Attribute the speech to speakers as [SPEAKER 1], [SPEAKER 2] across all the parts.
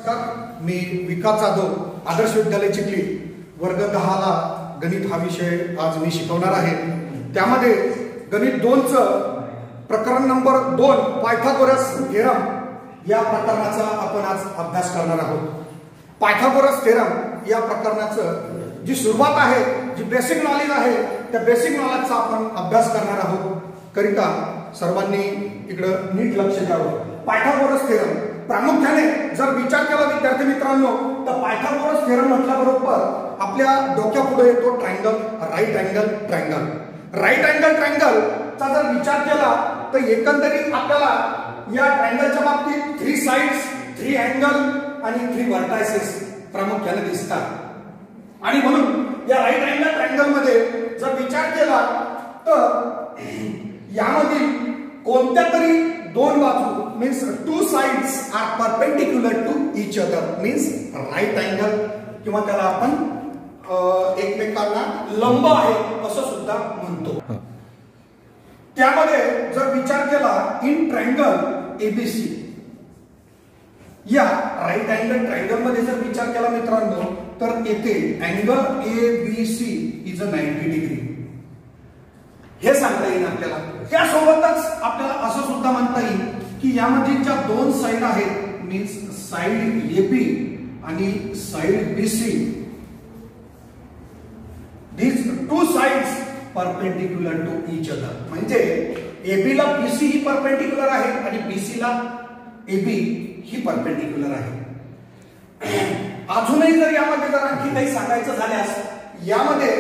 [SPEAKER 1] नमस्कार, मी विकास जाधव, आदर्श विद्यालय चिखली, वर्ग 10 ला गणित हा विषय आज मी शिकवणार आहे। त्यामध्ये गणित 2 चं प्रकरण नंबर 2 पायथागोरस थेरम या प्रकरणाचा आपण आज अभ्यास करणार आहोत। पायथागोरस थेरम या प्रकरणाचं जी सुरुवात आहे, जी बेसिक नॉलेज आहे, त्या बेसिक नॉलेजचा आपण अभ्यास करणार आहोत। करिता सर्वांनी इकडं नीट लक्ष द्यावं। पायथागोरस थेरम प्रामुख्याने जर विचार केला विद्यार्थी मित्रांनो, तर पायथागोरस थेरम म्हटल्याबरोबर आपल्या डोक्यापुढे येतो triangle, right angle triangle. Right angle triangle चा जर विचार केला तर एकंदरीत आपल्याला या ट्रायंगलच्या बाबतीत 3 साइड्स, 3 अँगल आणि 3 व्हर्टायसेस प्रामुख्याने दिसतात। आणि म्हणून या राईट अँगल ट्रायंगल मध्ये जर विचार केला तर यामधील कोणत्या तरी दोन बाजू means 2 sides are perpendicular to each other means right angle किंवा त्याला आपण एकमेकांना लंब आहे असं सुद्धा म्हणतो। त्यामध्ये जर विचार केला इन ट्रायंगल एबीसी, या राईट अँगल ट्रायंगल मध्ये जर विचार केला मित्रांनो, तर येथे angle ABC is a 90 degree हे सांगता येईल आपल्याला। त्यासोबतच आपल्याला असं सुद्धा म्हणता येईल की यामध्ये ज्या 2 साइड आहेत मीन्स साइड एबी आणि side BC, these 2 sides perpendicular to each other, म्हणजे एबी ला बीसी ही परपेंडिक्युलर आहे आणि बीसी ला एबी ही परपेंडिक्युलर आहे। अजूनही जर यामध्ये जर आणखी काही सांगायचं झाल्यास, यामध्ये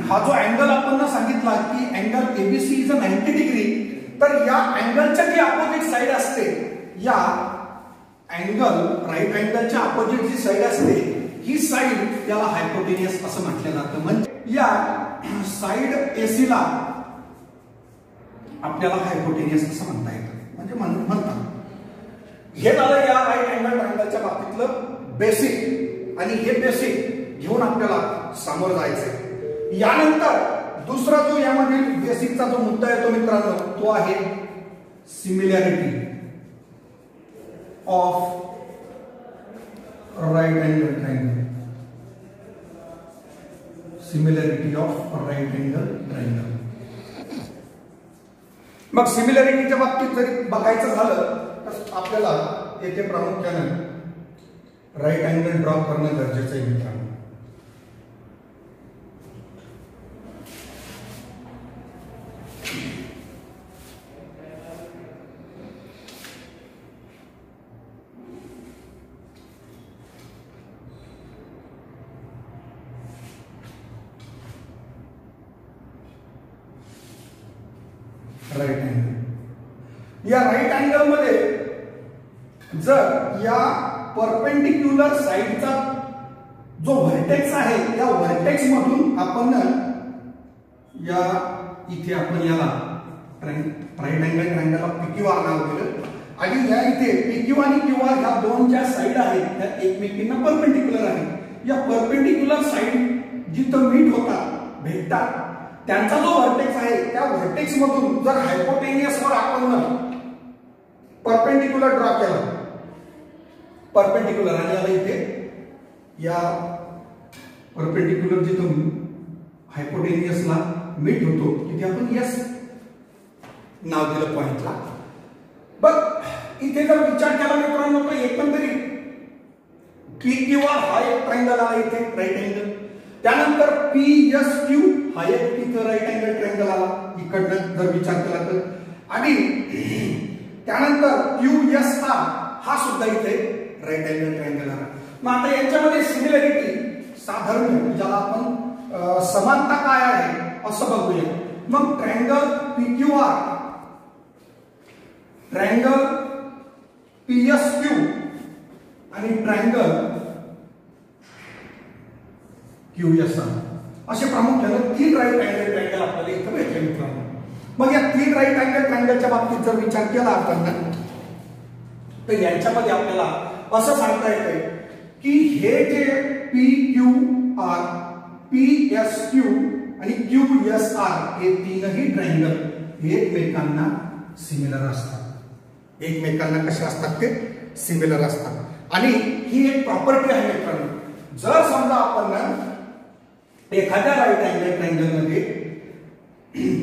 [SPEAKER 1] हा जो अँगल आपण सांगितला की angle ABC is a 90 degree, तर या अँगलच्या जी अपोजिट साइड असते, या अँगल राईट अँगलच्या अपोजिट जी साइड असते ही साइड याला हायपोटेनियस असं म्हटलं जातं। म्हणजे या साइड एसी ला आपल्याला हायपोटेनियस असं म्हणता येतं, म्हणजे म्हणतात। हे झालं या राईट अँगल ट्रायंगलच्या बाबतीतलं बेसिक, आणि हे बेसिक घेऊन आपल्याला समोर जायचंय। यानंतर दुसरा जो यामधील बेसिकचा जो मुद्दा येतो मित्रांनो, तो आहे similarity of right angle triangle. Similarity of right angle triangle. मग सिमिलॅरिटीच्या बाबतीत जरी बघायचं झालं तर आपल्याला येथे प्रामुख्याने राईट अँगल ड्रॉ करणं गरजेचं आहे मित्रांनो। राईट अँगल, या राईट अँगल मध्ये जर या परपेंडिक्युलर साइडचा जो व्हर्टेक्स आहे, या व्हर्टेक्स मधून आपण या इथे आपण याला राईट अँगल ट्रायंगलला पीक्यूआर नाव दिलं, आणि या इथे पीक्यू आणि क्यूआर ह्या दोन ज्या साइड आहेत त्या एकमेकींना परपेंडिक्युलर आहेत। या परपेंडिक्युलर साइड जिथं मीट होतात, भेटतात, त्यांचा जो व्हर्टेक्स आहे त्या व्हर्टेक्स मधून जर हायपोटेनियस वर आपण परपेंडिक्युलर ड्रॉ केला, परपेंडिक्युलर, आणि याला इथे या परपेंडिक्युलर जिथून हायपोटेनियसला मीट होतो तिथे आपण एस नाव दिलं पॉइंटला। बघ इथे जर विचार केला मित्रांनो, तर एकंदरीत PQR हा एक ट्रायंगल आला इथे राईट अँगल, त्यानंतर PSQ हा एक तिथं राईट अँगल ट्रायंगल आला इकडनं जर विचार केला तर, आणि त्यानंतर QSR हा सुद्धा इथे राईट अँगल ट्रायंगल आला। मग आता यांच्यामध्ये सिमिलॅरिटी साधारण ज्याला आपण समानता काय आहे असं बघूया। मग ट्रायंगल PQR, ट्रायंगल PSQ आणि ट्रायंगल QSR असे प्रामुख्याने 3 राईट अँगल ट्रायंगल आपल्याला इथे भेटले मित्रांनो। मग या 3 राईट अँगल ट्रायंगलच्या बाबतीत जर विचार केला आपण, तर यांच्यामध्ये आपल्याला असं सांगता येते की हे जे PQR, PSQ आणि QSR हे तीनही ट्रायंगल एकमेकांना सिमिलर असतात। एकमेकांना कसे असतात ते सिमिलर असतात. आणि ही एक प्रॉपर्टी आहे मित्रांनो. जर समजा आपण एखाद्या राईट अँगल ट्रायंगल मध्ये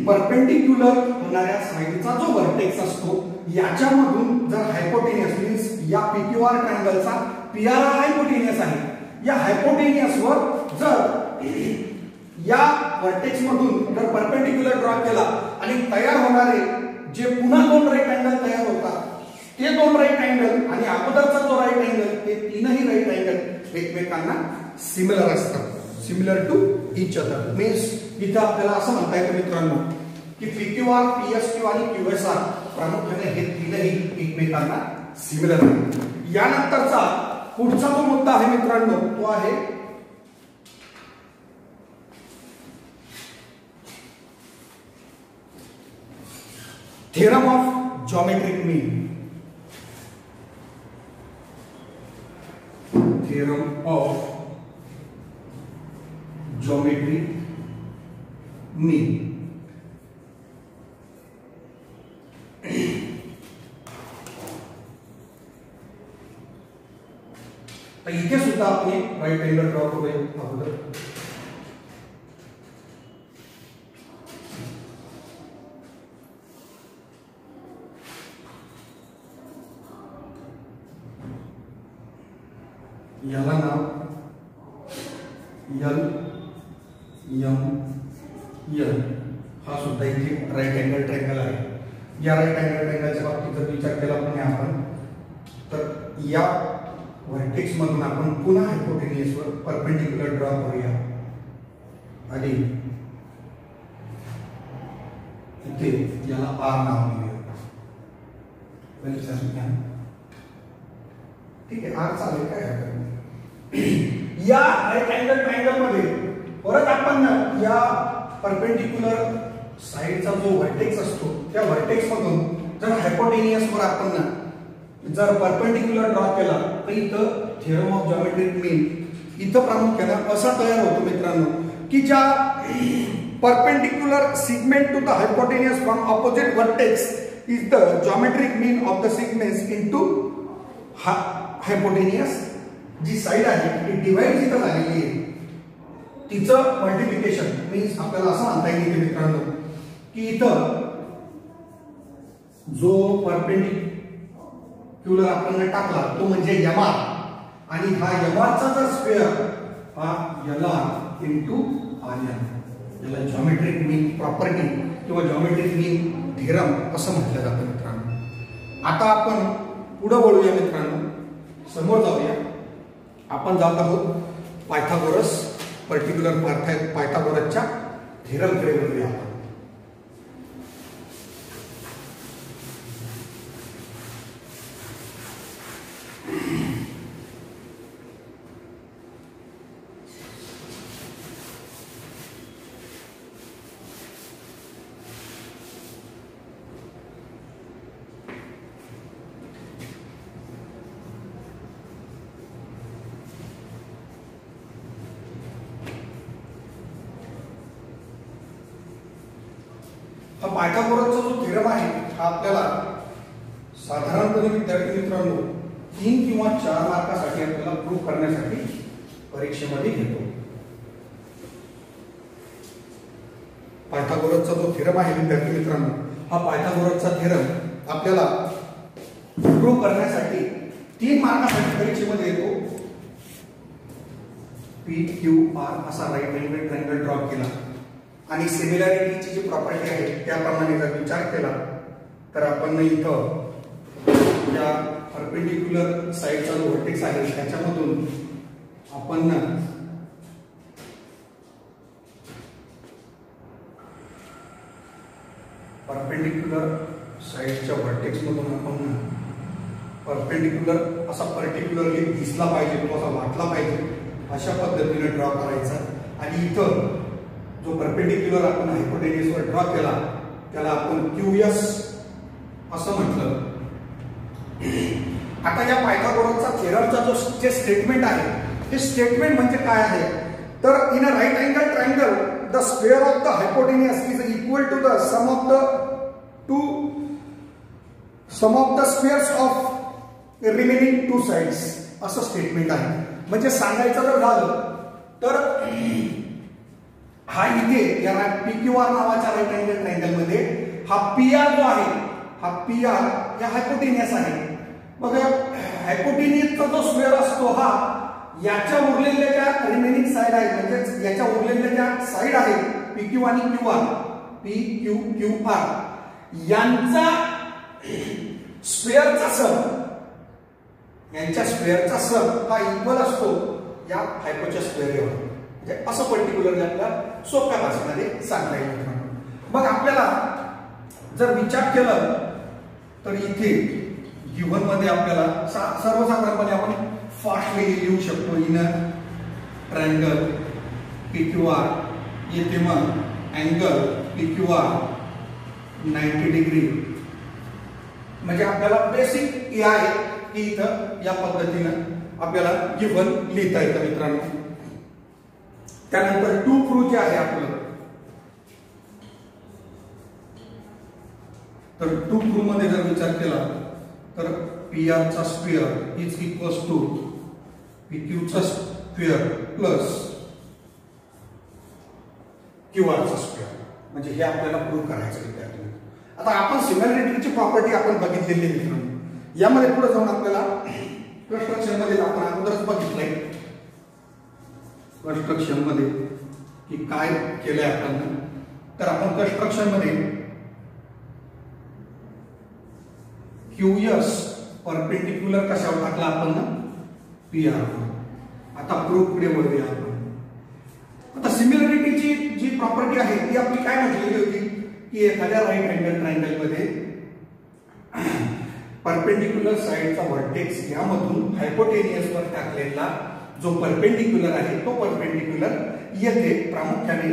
[SPEAKER 1] परपेंडिक्युलर होणाऱ्या साइडचा जो व्हर्टेक्स असतो याच्यामधून जर हायपोटेनियस मीन्स या पीक्यूआर ट्रायंगलचा पीआर हायपोटेनियस आहे, या हायपोटेनियस वर जर या व्हर्टेक्स मधून जर परपेंडिक्युलर ड्रॉ केला आणि तयार होणारे जे पुन्हा दोन राईट अँगल तयार होतात ते दोन राईट अँगल आणि अगोदरचा जो राईट अँगल ते तीनही राईट अँगल एकमेकांना सिमिलर असतात, similar to each other. Means इथं आपल्याला असं म्हणता येतं मित्रांनो की पीक्यूआर, पीएसक्यू आणि क्यूएसआर प्रामुख्याने हे तीनही एकमेकांना सिमिलर आहेत. यानंतरचा पुढचा जो मुद्दा आहे मित्रांनो तो आहे theorem of geometric mean. Theorem of geometric mean. तर इथे सुद्धा आपण राईट अँगल ड्रॉ करूया अगोदर. याला नाव एल एम एल. हा सुद्धा इथे राईट अँगल ट्रायंगल आहे. या राईट अँगल ट्रायंगलच्या बाबतीत जर विचार केला आपण तर या व्हर्टेक्स मधून आपण पुन्हा हायपोटेनियस वर परपेंडिक्युलर ड्रॉ करूया आणि इथे याला आर नाव देऊया. ठीक आहे, आर चालेल, काय हरकत नाही. या राईट अँगल ट्रायंगल मध्ये परत आपण या परपेंडिक्युलर साइडचा जो व्हर्टेक्स असतो त्या व्हर्टेक्स मधून जर हायपोटेनियस वर आपण जर परपेंडिक्युलर ड्रॉ केला तर इथं थेरम ऑफ जॉमेट्रिक मीन इथं प्रामुख्याने असा तयार होतो मित्रांनो की ज्या perpendicular segment to the hypotenuse from opposite vertex is the geometric mean of the segments into hypotenuse. जी साइड आहे ती डिवाइड जिथं झालेली आहे तिचं मल्टिप्लिकेशन मीन्स आपल्याला असं म्हणता येईल मित्रांनो की इथं जो परपेंडिक्युलर आपण टाकला तो म्हणजे एमआर आणि हा एमआरचा जर स्क्वेअर हा एलआर इंटू आरएन. याला जॉमेट्रिक मीन प्रॉपर्टी किंवा जॉमेट्रिक मीन थेरम असं म्हटलं जातं मित्रांनो. आता आपण पुढे वळूया मित्रांनो, समोर जाऊया. आपण जात आहोत पायथागोरस पर्टिक्युलर पायथागोरसच्या थेरमकडे वळूया. हा पायथागोरसचा जो थेरम आहे हा आपल्याला साधारणपणे विद्यार्थी मित्रांनो 3 किंवा 4 मार्कासाठी आपल्याला प्रूव्ह करण्यासाठी परीक्षेमध्ये घेतो. पायथागोरसचा जो थेरम आहे विद्यार्थी मित्रांनो हा पायथागोरसचा थेरम आपल्याला प्रूव्ह करण्यासाठी 3 मार्कासाठी परीक्षेमध्ये येतो. पी क्यू आर असा राईट अँगल ट्रायंगल ड्रॉ केला आणि सिमिलॅरिटीची जी प्रॉपर्टी आहे त्याप्रमाणे जर विचार केला तर आपण इथं या परपेंडिक्युलर साइडचा जो व्हर्टेक्स आहे त्याच्यामधून आपण परपेंडिक्युलर साइडच्या व्हर्टेक्स मधून आपण परपेंडिक्युलर असा पर्टिक्युलरली दिसला पाहिजे किंवा असा वाटला पाहिजे अशा पद्धतीने ड्रॉ करायचा. आणि इथं जो परपेंडिक्युलर आपण हायपोटेनियस वर ड्रॉ केला त्याला आपण क्यूएस असं म्हटलं. आता या पायथागोरसचा थेरमचा जो स्टेटमेंट आहे हे स्टेटमेंट म्हणजे काय आहे तर in a right angle triangle the square of the hypotenuse is equal to the sum of the two sum of the squares of remaining two sides असं स्टेटमेंट आहे. म्हणजे सांगायचं जर झालं तर हा इथे या PQR नावाच्या राईट अँगल ट्रायंगल मध्ये हा PR जो आहे हा PR या हायपोटेनियस आहे. बघा हायपोटेनियसचा जो स्क्वेअर असतो हा याच्या उरलेल्या ज्या रिमेनिंग साइड आहे म्हणजे याच्या उरलेल्या ज्या साइड आहे PQ आणि QR PQQR यांचा स्क्वेअरचा सम यांच्या स्क्वेअरचा सम हा इक्वल असतो या हायपोच्या स्क्वेअरवर. म्हणजे असं पर्टिक्युलरली आपल्याला सोप्या भाषेमध्ये सांगता येईल. मग आपल्याला जर विचार केला तर इथे गिव्हन मध्ये आपल्याला सर्वसाधारणपणे आपण फास्टली लिहू शकतो इन अ ट्रायंगल PQR. येथे मग अँगल PQR 90 डिग्री म्हणजे आपल्याला बेसिक हे आहे की इथं या पद्धतीनं आपल्याला गिव्हन लिहिता येतं मित्रांनो. त्यानंतर टू प्रूव्ह जे आहे आपलं तर टू प्रूव्ह मध्ये जर विचार केला तर PR चा square is equals to PQ चा स्क्वेअर प्लस QR चा स्क्वेअर म्हणजे हे आपल्याला प्रूव्ह करायचं विद्यार्थी. आता आपण सिमिलॅरिटीची प्रॉपर्टी आपण बघितलेली आहे मित्रांनो. यामध्ये पुढे जाऊन आपल्याला कन्स्ट्रक्शन मध्ये आपण अगोदरच बघितलंय कन्स्ट्रक्शन मध्ये की काय केलंय आपण. तर आपण कन्स्ट्रक्शन मध्ये QS परपेंडिक्युलर कशावर टाकला आपण PR. आता प्रूफ पुढे वळूया आपण. आता सिमिलॅरिटीची जी प्रॉपर्टी आहे ती आपली काय म्हटलेली होती की एखाद्या राईट अँगल ट्रायंगल मध्ये परपेंडिक्युलर साइडचा व्हर्टेक्स यामधून हायपोटेनियस वर टाकलेला जो परपेंडिक्युलर आहे तो परपेंडिक्युलर येथे प्रामुख्याने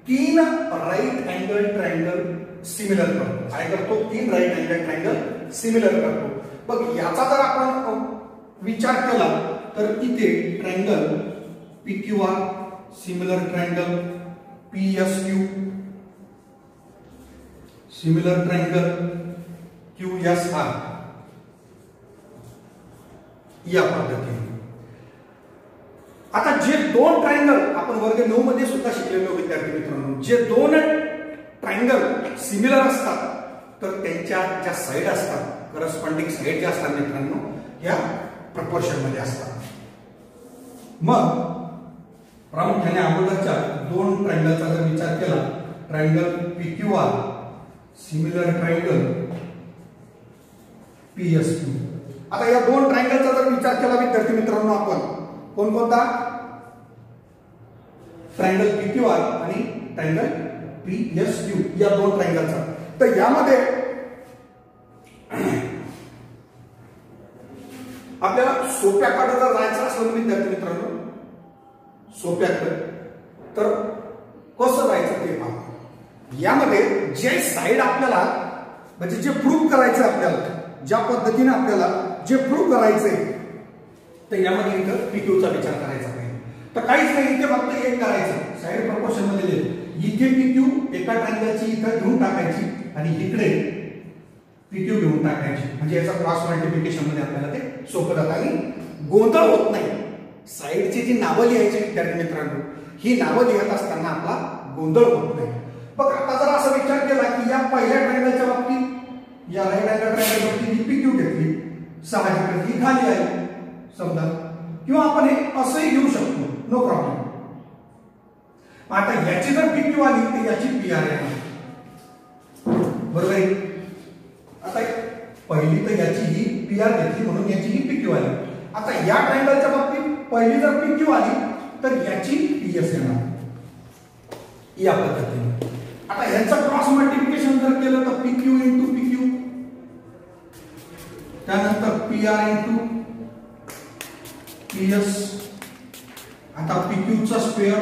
[SPEAKER 1] 3 राईट अँगल ट्रायंगल सिमिलर करतो. काय करतो? 3 राईट अँगल ट्रायंगल सिमिलर करतो. बघ याचा जर आपण विचार केला तर इथे triangle PQR similar triangle PSQ similar triangle QSR या पद्धतीने. आता जे दोन ट्रायंगल आपण वर्ग 9 मध्ये सुद्धा शिकलेलो विद्यार्थी मित्रांनो जे दोन ट्रायंगल सिमिलर असतात तर त्यांच्या ज्या साइड असतात करस्पॉन्डिंग साइड ज्या असतात मित्रांनो या प्रपोर्शन मध्ये असतात. मग प्रामुख्याने अगोदरच्या दोन ट्रायंगलचा जर विचार केला triangle PQR similar triangle PSQ. आता या दोन ट्रायंगलचा जर विचार केला विद्यार्थी मित्रांनो आपण कोणकोणता ट्रायंगल PQR आणि ट्रायंगल PSQ या दोन ट्रायंगलचा. तर यामध्ये आपल्याला सोप्याकडे जर जायचं असेल विद्यार्थी मित्रांनो सोप्याकडे तर कसं जायचं ते पहा. यामध्ये जे साइड आपल्याला म्हणजे जे प्रूव्ह करायचं आपल्याला ज्या पद्धतीने आपल्याला जे प्रूव्ह करायचंय तर यामध्ये इथं PQ चा विचार करायचा नाही. तर काहीच नाही इथे फक्त एक करायचं साइड प्रपोर्शन मध्ये इथे PQ एका ट्रायंगलची इथं घेऊन टाकायची आणि इकडे PQ घेऊन टाकायची म्हणजे याचा क्रॉस मल्टिप्लिकेशन मध्ये आपल्याला ते सोपं जातं आणि गोंधळ होत नाही. साइडची जी नावं लिहायची विद्यार्थी मित्रांनो ही नावं लिहित असताना आपला गोंधळ होत नाही. बघ आता जर असा विचार केला की या पहिल्या ट्रायंगलच्या बाबतीत या राईट अँगल ट्रायंगल बाबतीत ही PQ घेतली साहजिकच ही खाली आहे समजा किंवा आपण हे असंही घेऊ शकतो नो प्रॉब्लेम. आता याची जर PQ आली तर याची PR आहे बरोबर आहे. आता पहिली तर याची ही PR घेतली म्हणून याची ही PQ आली. आता या ट्रायंगलच्या बाबतीत पहिली जर PQ आली तर याची PS येणार या पद्धतीने. आता ह्याचं क्रॉस मल्टिप्लिकेशन जर केलं तर PQ into PQ त्यानंतर PR into PS. आता PQ चा square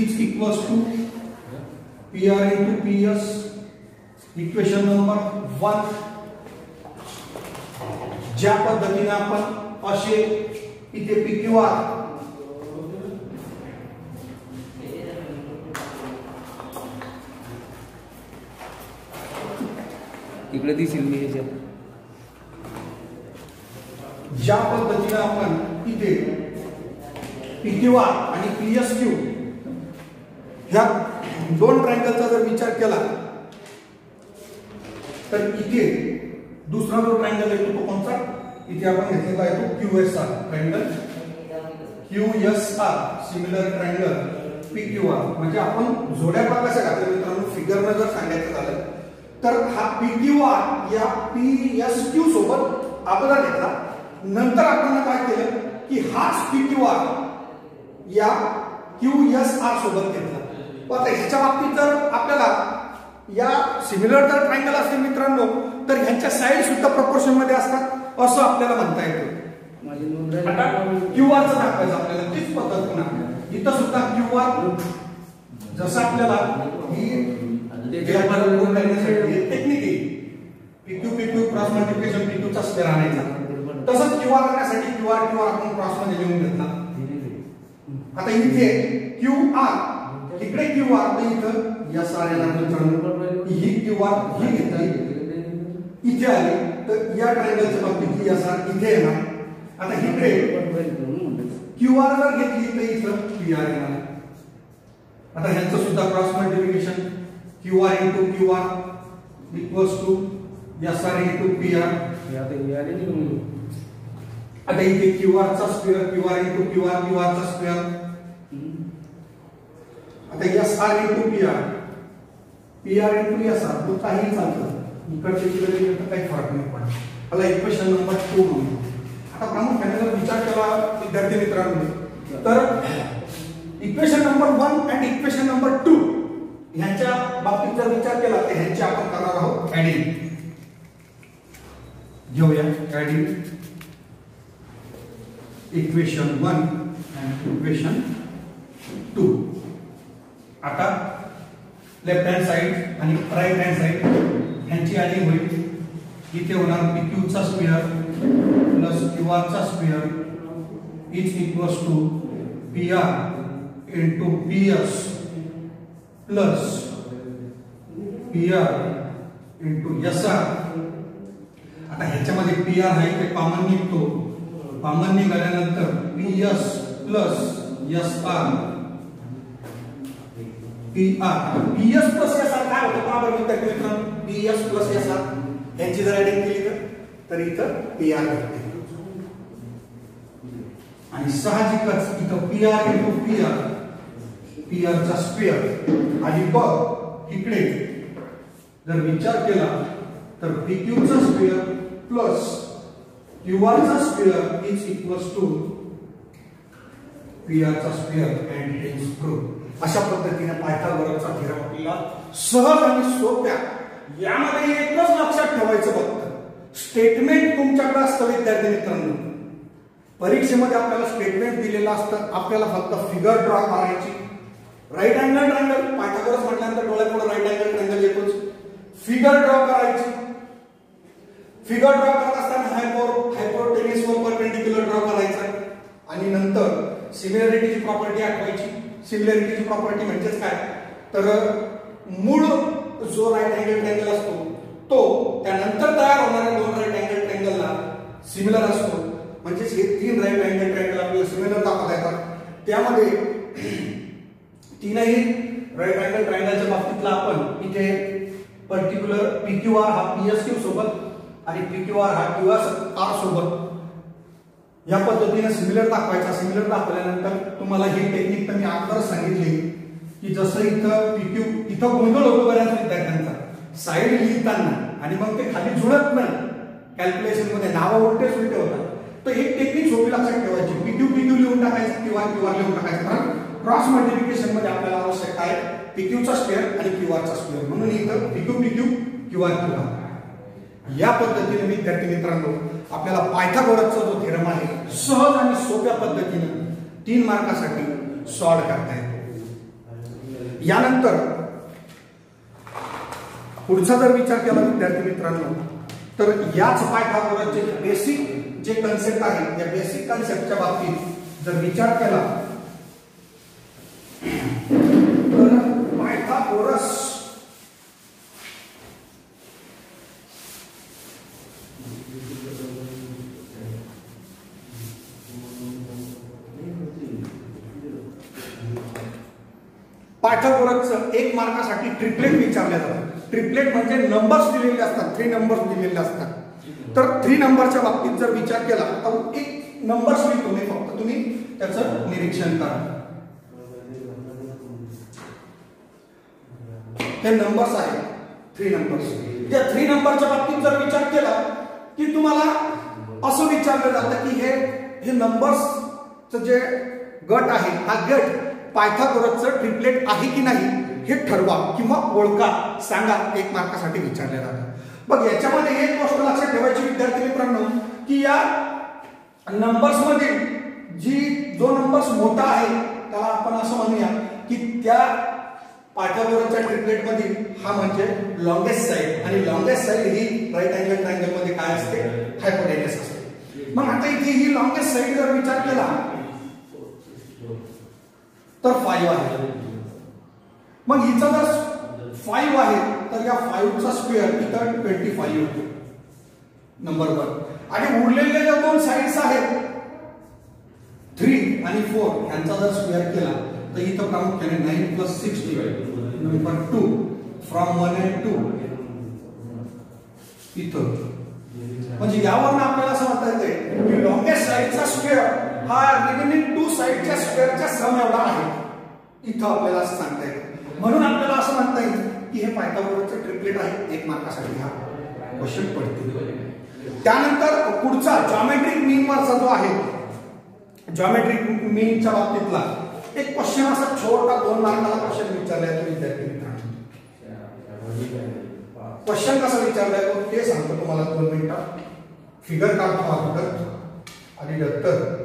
[SPEAKER 1] is equals to PR into PS. Equation number 1. ज्या पद्धतीने आपण असे इथे PQR
[SPEAKER 2] इकडे दिसेल मी ह्याच्यात.
[SPEAKER 1] ज्या पद्धतीने आपण इथे PQR आणि PSQ ह्या दोन ट्रायंगलचा जर विचार केला तर इथे दुसरा जो ट्रायंगल येतो तो कोणता? इथे आपण घेतलेला आहे तो QSR triangle, QSR similar triangle PQR. म्हणजे आपण जोड्या कशा घातल्या मित्रांनो, फिगरनं जर सांगायचं झालं तर हा PQR या PSQ सोबत अगोदर घेतला, नंतर आपण काय केलं की हाच PQR या QSR सोबत घेतला. आता ह्याच्या बाबतीत जर आपल्याला या सिमिलर जर ट्रायंगल असते मित्रांनो तर ह्यांच्या साइड सुद्धा प्रपोर्शन मध्ये असतात असं आपल्याला म्हणता येतं. आता QR चं दाखवायचं आपल्याला तीच पद्धत पुन्हा इथं सुद्धा QR जसं आपल्याला ही टेक्निक आहे PQ क्रॉस मल्टिप्लिकेशन PQ चा स्क्वेअर आणायचा, तसंच QR करण्यासाठी QR आपण क्रॉस मध्ये लिहून घेतला. आता इथे QR इकडे QR तर इथं या साऱ्याला मित्रांनो ही QR ही घेतली इथे आली तर या ट्रायंगलच्या बाबतीत ही SR इथे येणार. आता इकडे QR जर घेतली तर इथं PR येणार. आता ह्यांचं सुद्धा cross multiplication QR into QR equals to SR into PR. आता इथे QR चा स्क्वेअर QR into QR चा स्क्वेअर. आता SR into PR into SR तो काही चालतं, इकडचे तिकडे काही फरक नाही पडत. मला इक्वेशन नंबर 2 म्हणून. आता प्रामुख्याने जर विचार केला विद्यार्थी मित्रांनो तर इक्वेशन नंबर 1 आणि इक्वेशन नंबर 2 ह्यांच्या बाबतीत जर विचार केला तर ह्यांची आपण करणार आहोत ऍडिंग. घेऊया ऍडिंग इक्वेशन 1 आणि इक्वेशन 2. आता लेफ्ट हँड साइड आणि राइट हँड साइड ह्यांची ऍडिंग होईल. इथे होणार PQ चा स्क्वेअर प्लस QR चा square is equals to PR into PS plus PR into SR. आता ह्याच्यामध्ये PR आहे ते कॉमन निघतो, कॉमन निघाल्यानंतर PS plus SR PS plus SR काय होतं का बरं मित्रांनो? PS प्लस SR यांची जर ऍडिंग केली तर इथं PR भेटते आणि साहजिकच इथं PR into PR चा स्क्वेअर आणि बघ इकडे जर विचार केला तर PQ चा स्क्वेअर प्लस QR चा square is equals to PR चा स्क्वेअर अँड हेन्स प्रूव्ह. अशा पद्धतीने पायथागोरसचा थेरम आपल्याला सहज आणि सोप्या यामध्ये एकच लक्षात ठेवायचं फक्त स्टेटमेंट तुमच्याकडे असतं विद्यार्थी मित्रांनो. परीक्षेमध्ये आपल्याला स्टेटमेंट दिलेलं असतं, आपल्याला फक्त फिगर ड्रॉ करायची. राईट अँगल ट्रायंगल पायथागोरस म्हटल्यानंतर डोळ्यापुढे राईट अँगल ट्रायंगल येतोच. फिगर ड्रॉ करायची. फिगर ड्रॉ करत असताना हायपोटेन्यूस वर परपेंडिक्युलर ड्रॉ करायचा आणि नंतर सिमिलॅरिटीची प्रॉपर्टी आठवायची. सिमिलॅरिटीची प्रॉपर्टी म्हणजेच काय तर मूळ जो राईट अँगल ट्रायंगल असतो तो त्यानंतर तयार होणाऱ्या दोन राईट अँगल ट्रायंगलला सिमिलर असतो. म्हणजे हे तीन राईट अँगल ट्रायंगल आपल्याला सिमिलर दाखवता येतात. त्यामध्ये तीनही राईट अँगल ट्रायंगलच्या बाबतीतला आपण इथे पर्टिक्युलर PQR हा PSQ सोबत आणि PQR हा QSR सोबत या पद्धतीने सिमिलर दाखवायचा. सिमिलर दाखवल्यानंतर तुम्हाला ही टेक्निक तर मी अगोदरच सांगितली की जसं इथं गोंधळ होतो बऱ्याच विद्यार्थ्यांचा साईड लिहिताना आणि मग ते खाली जुळत नाही कॅल्क्युलेशन मध्ये, नाव उलटे सुलटे होतात. तर एक टेक्निक सोपी लक्षात ठेवायची. PQ लिहून टाकायचं किंवा QR लिहून टाकायचं. कारण क्रॉस मल्टिप्लिकेशन मध्ये आपल्याला आवश्यक आहे PQ चा स्क्वेअर आणि QR चा स्क्वेअर. म्हणून इथं PQ QR या पद्धतीने विद्यार्थी मित्रांनो आपल्याला पायथागोरसचा जो थेरम आहे सहज आणि सोप्या पद्धतीने 3 मार्कासाठी सॉल्व्ह करता येतो. यानंतर पुढचा जर विचार केला विद्यार्थी मित्रांनो तर याच पायथागोरसचे बेसिक जे कन्सेप्ट आहे या बेसिक कन्सेप्टच्या बाबतीत जर विचार केला तर पायथागोरस पायथागोरसचं 1 मार्कासाठी ट्रिपलेट विचारलं जातं. ट्रिपलेट म्हणजे नंबर्स दिलेले असतात, 3 नंबर्स दिलेले असतात. तर 3 नंबरच्या बाबतीत जर विचार केला तर एक नंबर्स लिहितो मी, फक्त तुम्ही त्याचं निरीक्षण करा. हे नंबर्स आहेत, 3 नंबर्स. त्या 3 नंबरच्या बाबतीत जर विचार केला की तुम्हाला असं विचारलं जातं की हे नंबर्सचं जे गट आहे, हा गट पायथागोरसचं ट्रिपलेट आहे की नाही हे ठरवा किंवा ओळखा, सांगा, 1 मार्कासाठी विचारले जातं. बघ याच्यामध्ये एक गोष्ट लक्षात ठेवायची विद्यार्थी मित्रांनो की या नंबर्स मध्ये जो नंबर्स मोठा आहे त्याला आपण असं म्हणूया की त्या पायथागोरसच्या ट्रिपलेट मध्ये हा म्हणजे लॉंगेस्ट साइड, आणि लॉंगेस्ट साइड ही राईट अँगल ट्रायंगल मध्ये काय असते, हायपोटेन्यूस असते. मग आता इथे ही लॉंगेस्ट साइड जर विचार केला तर 5 आहे. मग हिचा जर 5 आहे तर या 5 चा स्क्वेअर इथं 25 होतो, नंबर 1. आणि उरलेले ज्या 2 साइड्स आहेत 3 आणि 4 यांचा जर स्क्वेअर केला तर इथं प्रामुख्याने 9 + 60 नंबर 2 फ्रॉम 1 and 2 इथं. म्हणजे यावरून आपल्याला असं म्हणता येते की लॉंगेस्ट साइडचा स्क्वेअर हा रिमेनिंग 2 साइडच्या स्क्वेअरच्या सम एवढा आहे, इथं आपल्याला असं सांगता येतं. म्हणून आपल्याला असं म्हणता येईल की हे पायथागोरसचं ट्रिपलेट आहे, 1 मार्कासाठी हा क्वेश्चन पडते. त्यानंतर पुढचा जॉमेट्रिक मीन वरचा जो आहे, जॉमेट्रिक मीनच्या बाबतीतला एक क्वेश्चन असा छोटा 2 मार्काला क्वेश्चन विचारलाय तो विद्यार्थी मित्रांनो. क्वेश्चन कसा विचारलाय तो ते सांगतो तुम्हाला 2 मिनिटात. फिगर काढतो अगोदर आणि दत्तर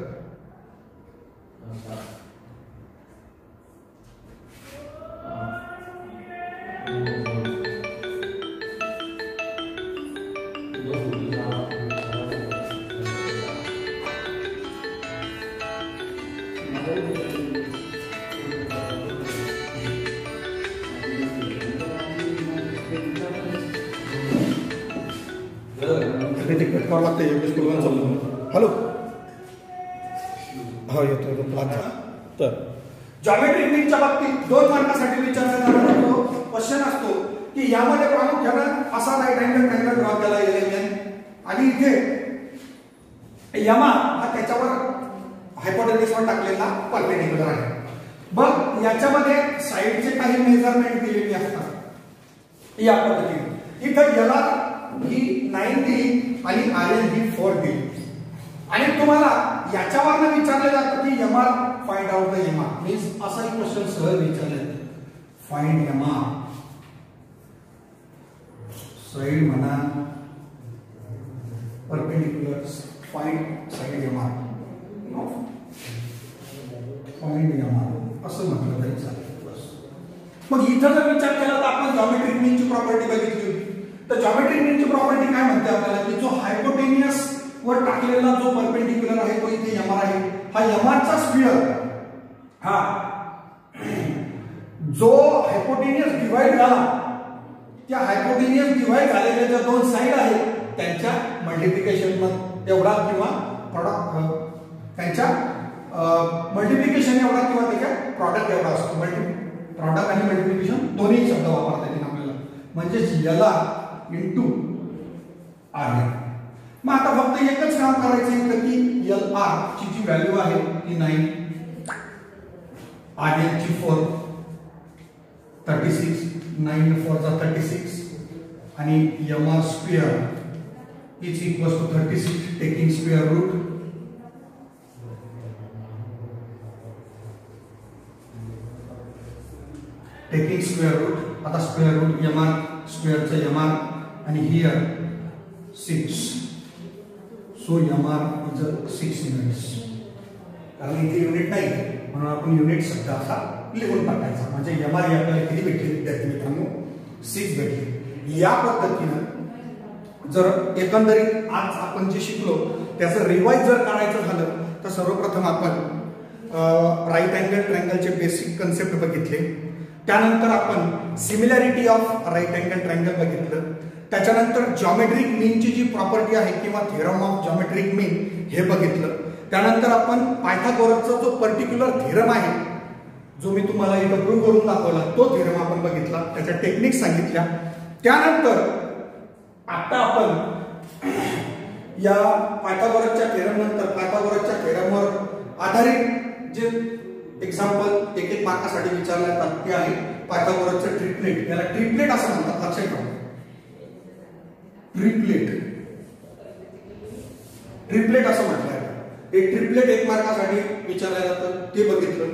[SPEAKER 1] हॅलो हो येतो. तर जॉमेट्रिक मीनच्या बाबतीत 2 मार्कासाठी विचारला जाणारा क्वेश्चन असतो की यामध्ये प्रामुख्याने असा राईट अँगल ट्रायंगल ड्रॉ केला गेलेला आणि इथे यमा हा त्याच्यावर हायपोटेन्यूसवर टाकलेला परपेंडिक्युलर आहे. मग याच्यामध्ये साइडचे काही मेजरमेंट दिलेली असतात या पद्धतीने. इथं याला ही 9 दिली आणि आर्यन ही 4 दिली आणि तुम्हाला याच्यावरनं विचारले जातं की यमा फाइंड आउट द यमा. मीन्स असा एक क्वेश्चन सहज विचारले जातो, फाइंड यमा. साइड म्हणा परपेंडिक्युलर, फाइंड साइड यमा, फाइंड यमा असं म्हटलं तरी चालेल. मग इथं जर विचार केला तर आपण जॉमेट्रिक मीनची प्रॉपर्टी बघितली होती. तर जॉमेट्रिक मीनची प्रॉपर्टी काय म्हणते आपल्याला की जो हायपोटेन्यूस वर टाकलेला जो परपेंडिक्युलर आहे तो इथे यमा आहे. हा यमाचा स्क्वेअर हा जो हायपोटेन्यूस डिवाइड झाला त्या हायपोटेन्यूस डिवाइड झालेल्या ज्या 2 साइड आहेत त्यांच्या मल्टिप्लिकेशन एवढा किंवा प्रॉडक्ट त्यांच्या मल्टिप्लिकेशन एवढा किंवा त्याच्या प्रॉडक्ट एवढा असतो. प्रॉडक्ट आणि मल्टिप्लिकेशन दोन्ही शब्द वापरता येतील आपल्याला. म्हणजे याला इंटू आर. मग आता फक्त एकच काम करायचं आहे की एल आर ची जी व्हॅल्यू आहे ती 9, आर एल ची 4 36, 9 4 जा 36 आणि M R square is equals to 36 taking square root. Taking square root, आता स्क्वेअर रूट एम आर स्क्वेअरचं एम आर आणि here 6. So M R is 6 units. कारण इथे युनिट नाही म्हणून आपण युनिट शब्द असा लिहून टाकायचा. म्हणजे एम आर आपल्याला किती भेटली विद्यार्थी मित्रांनो, 6 भेटली. या पद्धतीनं जर एकंदरीत आज आपण जे शिकलो त्याचं रिवाइज जर करायचं झालं तर सर्वप्रथम आपण राईट अँगल ट्रायंगलचे बेसिक कन्सेप्ट बघितले. त्यानंतर आपण similarity of right angle triangle बघितलं. त्याच्यानंतर जॉमेट्रिक मीनची जी प्रॉपर्टी आहे किंवा थेरम ऑफ जॉमेट्रिक मीन हे बघितलं. त्यानंतर आपण पायथागोरसचा जो पर्टिक्युलर थेरम आहे जो मी तुम्हाला इथं प्रूव्ह करून दाखवला तो थेरम आपण बघितला, त्याच्या टेक्निक सांगितल्या. त्यानंतर आता आपण या पायथागोरसच्या थेरम नंतर पायथागोरसच्या थेरमवर आधारित जे एक्झाम्पल एक मार्कासाठी विचारले जातात ते आहे पायथागोरसचं ट्रिपलेट. याला ट्रिपलेट असं म्हणतात, लक्षात ठेवा. ट्रिपलेट असं म्हटलं आहे. एक ट्रिपलेट एक मार्कासाठी विचारलं जातं ते बघितलं.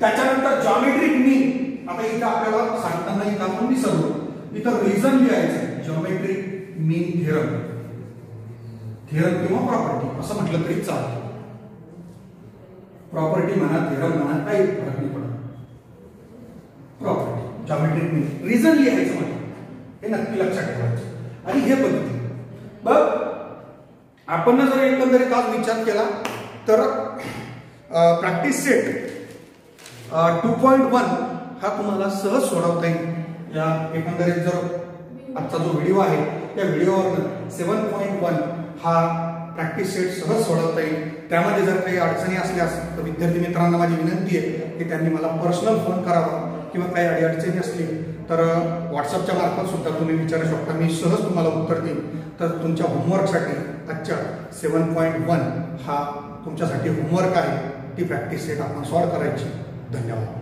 [SPEAKER 1] त्याच्यानंतर जॉमेट्रिक मीन. आता इथं आपल्याला सांगताना इथं आपण विसरलो, इथं रिझन लिहायचं. जॉमेट्रिक मीन थेरम, थेरम किंवा प्रॉपर्टी असं म्हटलं तरी चालतं. प्रॉपर्टी म्हणा, थेरम म्हणा, काही फरक नाही पडत. प्रॉपर्टी, जॉमेट्रिक मीन, रिझन लिहायचं म्हटलं हे नक्की लक्षात ठेवायचं. आणि हे बघितलं. बघ आपण जर एकंदरीत आज विचार केला तर प्रॅक्टिस सेट 2.1 हा तुम्हाला सहज सोडवता येईल. या एकंदरीत जर आजचा जो व्हिडिओ आहे त्या व्हिडिओवर 7.1 हा प्रॅक्टिस सेट सहज सोडवता येईल. त्यामध्ये जर काही अडचणी असल्यास तर विद्यार्थी मित्रांना माझी विनंती आहे की त्यांनी मला पर्सनल फोन करावा किंवा काही अडचणी असली तर व्हॉट्सअपच्या मार्फत सुद्धा तुम्ही विचारू शकता. मी सहज तुम्हाला उत्तर देईन. तर तुमच्या होमवर्कसाठी आजच्या 7.1 हा तुमच्यासाठी होमवर्क आहे. ती प्रॅक्टिस सेट आपण सॉल्व करायची. धन्यवाद.